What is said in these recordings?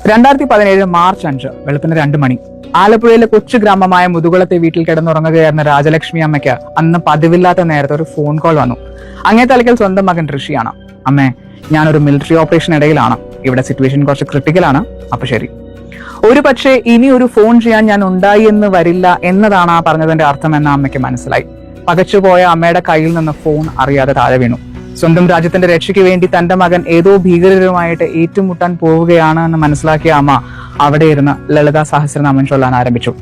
2017 March 5 വെളുപ്പിന് 2 മണി ആലപ്പുഴയിലെ കൊച്ചു ഗ്രാമമായ മുതുകുളത്തെ വീട്ടിൽ കിടന്നുറങ്ങുകയായിരുന്ന രാജലക്ഷ്മി അമ്മയ്ക്ക് അന്ന് പതിവില്ലാത്ത നേരത്തെ ഒരു ഫോൺ കോൾ വന്നു. അങ്ങേ തലയ്ക്കൽ സ്വന്തം മകൻ ഋഷിയാണ്. അമ്മേ, ഞാനൊരു മിലിറ്ററി ഓപ്പറേഷൻ ഇടയിലാണ്. ഇവിടെ സിറ്റുവേഷൻ കുറച്ച് ക്രിട്ടിക്കലാണ്. അപ്പൊ ശരി. ഒരു പക്ഷേ ഇനി ഒരു ഫോൺ ചെയ്യാൻ ഞാൻ ഉണ്ടായി എന്ന് വരില്ല എന്നതാണ് ആ പറഞ്ഞതിന്റെ അർത്ഥം എന്ന് അമ്മയ്ക്ക് മനസ്സിലായി. പകച്ചുപോയ അമ്മയുടെ കയ്യിൽ നിന്ന് ഫോൺ അറിയാതെ താഴെ വീണു. സ്വന്തം രാജ്യത്തിന്റെ രക്ഷയ്ക്ക് വേണ്ടി തന്റെ മകൻ ഏതോ ഭീകരരുമായിട്ട് ഏറ്റുമുട്ടാൻ പോവുകയാണ് എന്ന് മനസ്സിലാക്കിയ അമ്മ അവിടെ ഇരുന്ന് ലളിത സഹസ്രനാമം ചൊല്ലാൻ ആരംഭിച്ചു.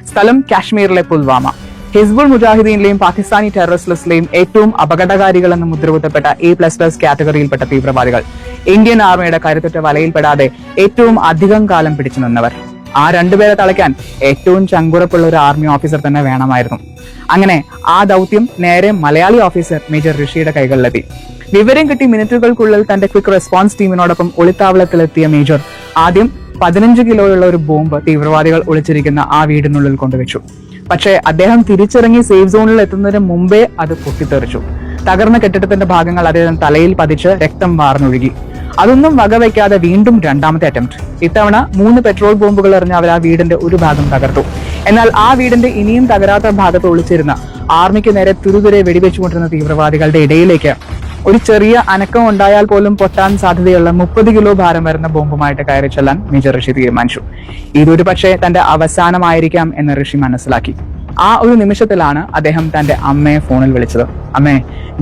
സ്ഥലം കാശ്മീരിലെ പുൽവാമ. ഹിസ്ബുൾ മുജാഹിദീനിലെയും പാകിസ്ഥാനി ടെററിസ്റ്റ് ലിസ്റ്റിലെയും ഏറ്റവും അപകടകാരികൾ എന്ന് മുദ്രകുത്തപ്പെട്ട A++ കാറ്റഗറിയിൽപ്പെട്ട തീവ്രവാദികൾ. ഇന്ത്യൻ ആർമിയുടെ കരുത്തുറ്റ വലയിൽപ്പെടാതെ ഏറ്റവും അധികം കാലം പിടിച്ചു നിന്നവർ. ആ രണ്ടുപേരെ തളയ്ക്കാൻ ഏറ്റവും ചങ്കുറപ്പുള്ള ഒരു ആർമി ഓഫീസർ തന്നെ വേണമായിരുന്നു. അങ്ങനെ ആ ദൗത്യം നേരെ മലയാളി ഓഫീസർ മേജർ ഋഷിയുടെ കൈകളിലെത്തി. വിവരം കിട്ടി മിനിറ്റുകൾക്കുള്ളിൽ തന്റെ ക്വിക്ക് റെസ്പോൺസ് ടീമിനോടൊപ്പം ഒളിത്താവളത്തിലെത്തിയ മേജർ ആദ്യം 15 കിലോയുള്ള ഒരു ബോംബ് തീവ്രവാദികൾ ഒളിച്ചിരിക്കുന്ന ആ വീടിനുള്ളിൽ കൊണ്ടുവച്ചു. പക്ഷേ അദ്ദേഹം തിരിച്ചിറങ്ങി സേഫ് സോണിൽ എത്തുന്നതിന് മുമ്പേ അത് പൊട്ടിത്തെറിച്ചു. തകർന്ന കെട്ടിടത്തിന്റെ ഭാഗങ്ങൾ അദ്ദേഹം തലയിൽ പതിച്ച് രക്തം വാർന്നൊഴുകി. അതൊന്നും വകവയ്ക്കാതെ വീണ്ടും രണ്ടാമത്തെ അറ്റംപ്റ്റ്. ഇത്തവണ 3 പെട്രോൾ ബോംബുകൾ എറിഞ്ഞ് അവർ ആ വീടിന്റെ ഒരു ഭാഗം തകർത്തു. എന്നാൽ ആ വീടിന്റെ ഇനിയും തകരാത്ത ഭാഗത്ത് ഒളിച്ചിരുന്ന ആർമിക്ക് നേരെ തുരുതുരെ വെടിവെച്ചുകൊണ്ടിരുന്ന തീവ്രവാദികളുടെ ഇടയിലേക്ക് ഒരു ചെറിയ അനക്കം ഉണ്ടായാൽ പോലും പൊട്ടാൻ സാധ്യതയുള്ള 30 കിലോ ഭാരം വരുന്ന ബോംബുമായിട്ട് കയറി ചെല്ലാൻ മേജർ ഋഷി തീരുമാനിച്ചു. ഇതൊരു പക്ഷേ തന്റെ അവസാനമായിരിക്കാം എന്ന് ഋഷി മനസ്സിലാക്കി. ആ ഒരു നിമിഷത്തിലാണ് അദ്ദേഹം തന്റെ അമ്മയെ ഫോണിൽ വിളിച്ചത്. അമ്മേ,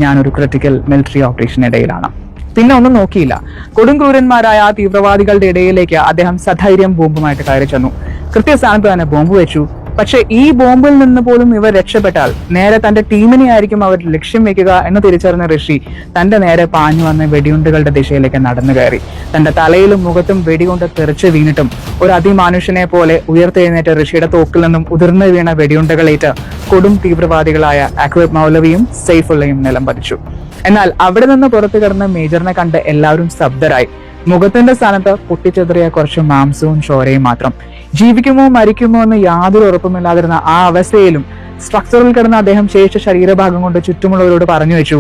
ഞാനൊരു ക്രിട്ടിക്കൽ മിലിറ്ററി ഓപ്പറേഷൻ ഇടയിലാണ്. പിന്നെ ഒന്നും നോക്കിയില്ല. കൊടുംക്രൂരന്മാരായ ആ തീവ്രവാദികളുടെ ഇടയിലേക്ക് അദ്ദേഹം സധൈര്യം ബോംബുമായിട്ട് കയറി ചെന്നു. കൃത്യസ്ഥാനത്ത് തന്നെ ബോംബ് വെച്ചു. പക്ഷെ ഈ ബോംബിൽ നിന്ന് പോലും ഇവർ രക്ഷപ്പെട്ടാൽ നേരെ തന്റെ ടീമിനെ ആയിരിക്കും അവർ ലക്ഷ്യം വെക്കുക എന്ന് തിരിച്ചറിഞ്ഞ ഋഷി തന്റെ നേരെ പാഞ്ഞു വന്ന വെടിയുണ്ടുകളുടെ ദിശയിലേക്ക് നടന്നു കയറി. തന്റെ തലയിലും മുഖത്തും വെടികൊണ്ട് തെറിച്ച് വീണിട്ടും ഒരു അതിമാനുഷ്യനെ പോലെ ഉയർത്തെഴുന്നേറ്റ ഋഷിയുടെ തോക്കിൽ നിന്നും ഉതിർന്നു വീണ വെടിയുണ്ടകളേറ്റ് കൊടും തീവ്രവാദികളായ അക്ബർ മൗലവിയും സൈഫുള്ളയും നിലം പതിച്ചു. എന്നാൽ അവിടെ നിന്ന് പുറത്തു കിടന്ന മേജറിനെ കണ്ട് എല്ലാവരും സ്തബ്ധരായി. മുഖത്തിന്റെ സ്ഥാനത്ത് പൊട്ടിച്ചെതറിയ കുറച്ച് മാംസവും ചോരയും മാത്രം. ജീവിക്കുമോ മരിക്കുമോ എന്ന് യാതൊരു ഉറപ്പുമില്ലാതിരുന്ന ആ അവസ്ഥയിലും സ്ട്രക്ചറിൽ കിടന്ന അദ്ദേഹം ശേഷിച്ച ശരീരഭാഗം കൊണ്ട് ചുറ്റുമുള്ളവരോട് പറഞ്ഞു വെച്ചു,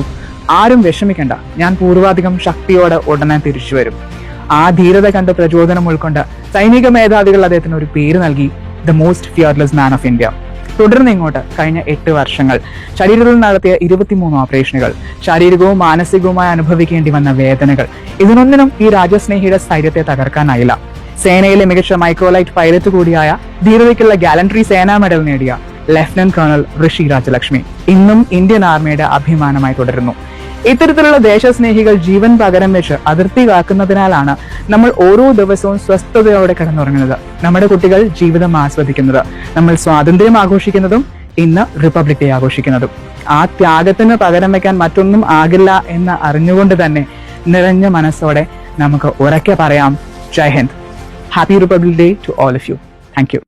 ആരും വിഷമിക്കണ്ട, ഞാൻ പൂർവാധികം ശക്തിയോടെ ഉടനെ തിരിച്ചു വരും. ആ ധീരത കണ്ട് പ്രചോദനം ഉൾക്കൊണ്ട് സൈനിക മേധാവികൾ അദ്ദേഹത്തിന് ഒരു പേര് നൽകി, the most fearless man of India. തുടർന്ന് ഇങ്ങോട്ട് കഴിഞ്ഞ 8 വർഷങ്ങൾ ശരീരത്തിൽ നടത്തിയ 23 ഓപ്പറേഷനുകൾ, ശാരീരികവും മാനസികവുമായി അനുഭവിക്കേണ്ടി വന്ന വേദനകൾ, ഇതിനൊന്നിനും ഈ രാജ്യസ്നേഹിയുടെ സ്ഥൈര്യത്തെ തകർക്കാനായില്ല. സേനയിലെ മികച്ച മൈക്രോലൈറ്റ് പൈലറ്റ് കൂടിയായ ധീരതയ്ക്കുള്ള ഗാലൻട്രി സേനാ മെഡൽ നേടിയ ലഫ്റ്റനന്റ് കേണൽ ഋഷി രാജലക്ഷ്മി ഇന്നും ഇന്ത്യൻ ആർമിയുടെ അഭിമാനമായി തുടരുന്നു. ഇത്തരത്തിലുള്ള ദേശസ്നേഹികൾ ജീവൻ പകരം വെച്ച് അതിർത്തി കാക്കുന്നതിനാലാണ് നമ്മൾ ഓരോ ദിവസവും സ്വസ്ഥതയോടെ കിടന്നുറങ്ങുന്നത്. നമ്മുടെ കുട്ടികൾ ജീവിതം ആസ്വദിക്കുന്നത്, നമ്മൾ സ്വാതന്ത്ര്യം ആഘോഷിക്കുന്നതും ഇന്ന് റിപ്പബ്ലിക് ഡേ ആഘോഷിക്കുന്നതും. ആ ത്യാഗത്തിന് പകരം വെക്കാൻ മറ്റൊന്നും ആകില്ല എന്ന് അറിഞ്ഞുകൊണ്ട് തന്നെ നിറഞ്ഞ മനസ്സോടെ നമുക്ക് ഉറക്കെ പറയാം, ജയ് Hind. Happy republic day to all of you. Thank U.